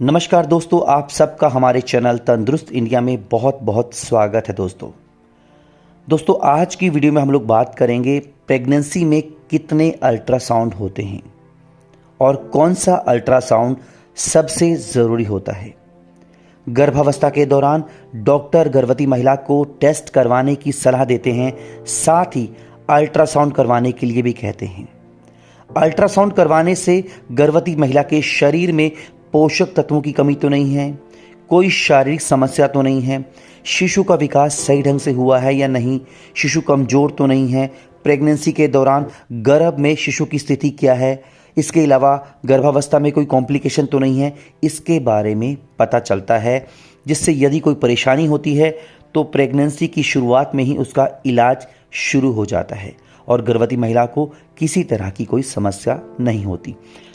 नमस्कार दोस्तों, आप सबका हमारे चैनल तंदुरुस्त इंडिया में बहुत बहुत स्वागत है। दोस्तों आज की वीडियो में हम लोग बात करेंगे प्रेगनेंसी में कितने अल्ट्रासाउंड होते हैं और कौन सा अल्ट्रासाउंड सबसे ज़रूरी होता है। गर्भावस्था के दौरान डॉक्टर गर्भवती महिला को टेस्ट करवाने की सलाह देते हैं, साथ ही अल्ट्रासाउंड करवाने के लिए भी कहते हैं। अल्ट्रासाउंड करवाने से गर्भवती महिला के शरीर में पोषक तत्वों की कमी तो नहीं है, कोई शारीरिक समस्या तो नहीं है, शिशु का विकास सही ढंग से हुआ है या नहीं, शिशु कमज़ोर तो नहीं है, प्रेगनेंसी के दौरान गर्भ में शिशु की स्थिति क्या है, इसके अलावा गर्भावस्था में कोई कॉम्प्लिकेशन तो नहीं है, इसके बारे में पता चलता है। जिससे यदि कोई परेशानी होती है तो प्रेगनेंसी की शुरुआत में ही उसका इलाज शुरू हो जाता है और गर्भवती महिला को किसी तरह की कोई समस्या नहीं होती।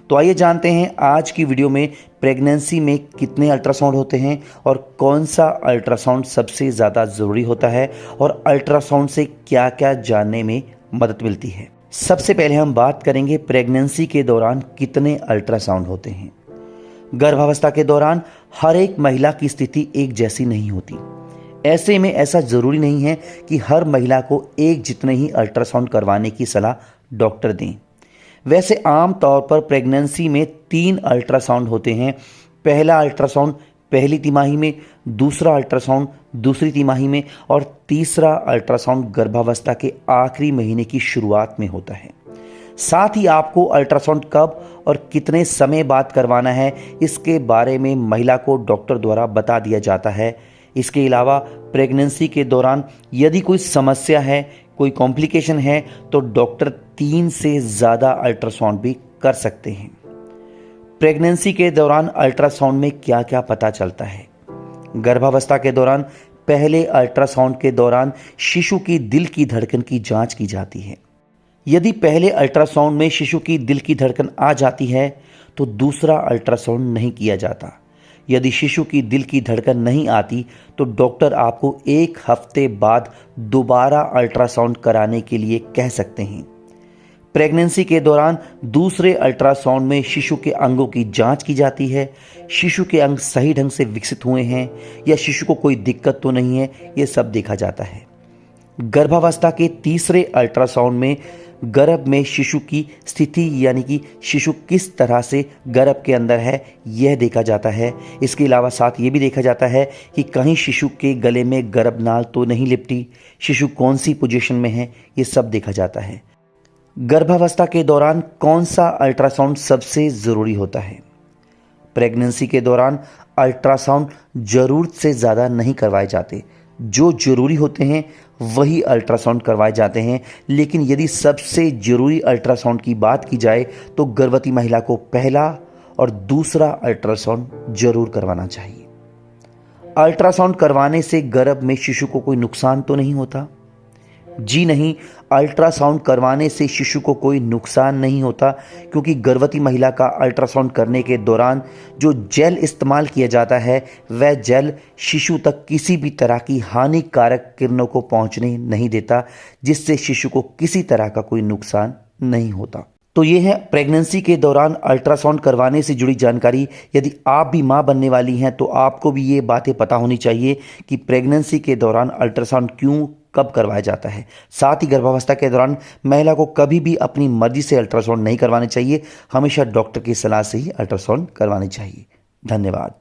तो आइए जानते हैं आज की वीडियो में प्रेगनेंसी में कितने अल्ट्रासाउंड होते हैं और कौन सा अल्ट्रासाउंड सबसे ज़्यादा ज़रूरी होता है और अल्ट्रासाउंड से क्या क्या जानने में मदद मिलती है। सबसे पहले हम बात करेंगे प्रेगनेंसी के दौरान कितने अल्ट्रासाउंड होते हैं। गर्भावस्था के दौरान हर एक महिला की स्थिति एक जैसी नहीं होती। ऐसे में ऐसा ज़रूरी नहीं है कि हर महिला को एक जितने ही अल्ट्रासाउंड करवाने की सलाह डॉक्टर दें। वैसे आम तौर पर प्रेगनेंसी में 3 अल्ट्रासाउंड होते हैं। पहला अल्ट्रासाउंड पहली तिमाही में, दूसरा अल्ट्रासाउंड दूसरी तिमाही में और तीसरा अल्ट्रासाउंड गर्भावस्था के आखिरी महीने की शुरुआत में होता है। साथ ही आपको अल्ट्रासाउंड कब और कितने समय बाद करवाना है, इसके बारे में महिला को डॉक्टर द्वारा बता दिया जाता है। इसके अलावा प्रेगनेंसी के दौरान यदि कोई समस्या है, कोई कॉम्प्लिकेशन है, तो डॉक्टर 3 से ज़्यादा अल्ट्रासाउंड भी कर सकते हैं। प्रेगनेंसी के दौरान अल्ट्रासाउंड में क्या क्या पता चलता है। गर्भावस्था के दौरान पहले अल्ट्रासाउंड के दौरान शिशु की दिल की धड़कन की जांच की जाती है। यदि पहले अल्ट्रासाउंड में शिशु की दिल की धड़कन आ जाती है तो दूसरा अल्ट्रासाउंड नहीं किया जाता। यदि शिशु की दिल की धड़कन नहीं आती तो डॉक्टर आपको 1 हफ्ते बाद दोबारा अल्ट्रासाउंड कराने के लिए कह सकते हैं। प्रेगनेंसी के दौरान दूसरे अल्ट्रासाउंड में शिशु के अंगों की जांच की जाती है। शिशु के अंग सही ढंग से विकसित हुए हैं या शिशु को कोई दिक्कत तो नहीं है, ये सब देखा जाता है। गर्भावस्था के तीसरे अल्ट्रासाउंड में गर्भ में शिशु की स्थिति यानी कि शिशु किस तरह से गर्भ के अंदर है, यह देखा जाता है। इसके अलावा साथ ये भी देखा जाता है कि कहीं शिशु के गले में गर्भनाल तो नहीं लिपटी, शिशु कौन सी पोजीशन में है, ये सब देखा जाता है। गर्भावस्था के दौरान कौन सा अल्ट्रासाउंड सबसे ज़रूरी होता है। प्रेगनेंसी के दौरान अल्ट्रासाउंड ज़रूरत से ज़्यादा नहीं करवाए जाते। जो ज़रूरी होते हैं वही अल्ट्रासाउंड करवाए जाते हैं। लेकिन यदि सबसे ज़रूरी अल्ट्रासाउंड की बात की जाए तो गर्भवती महिला को पहला और दूसरा अल्ट्रासाउंड ज़रूर करवाना चाहिए। अल्ट्रासाउंड करवाने से गर्भ में शिशु को कोई नुकसान तो नहीं होता? जी नहीं, अल्ट्रासाउंड करवाने से शिशु को कोई नुकसान नहीं होता, क्योंकि गर्भवती महिला का अल्ट्रासाउंड करने के दौरान जो जेल इस्तेमाल किया जाता है वह जेल शिशु तक किसी भी तरह की हानिकारक किरणों को पहुंचने नहीं देता, जिससे शिशु को किसी तरह का कोई नुकसान नहीं होता। तो ये है प्रेगनेंसी के दौरान अल्ट्रासाउंड करवाने से जुड़ी जानकारी। यदि आप भी मां बनने वाली हैं तो आपको भी ये बातें पता होनी चाहिए कि प्रेगनेंसी के दौरान अल्ट्रासाउंड क्यों कब करवाया जाता है। साथ ही गर्भावस्था के दौरान महिला को कभी भी अपनी मर्जी से अल्ट्रासाउंड नहीं करवाने चाहिए, हमेशा डॉक्टर की सलाह से ही अल्ट्रासाउंड करवानी चाहिए। धन्यवाद।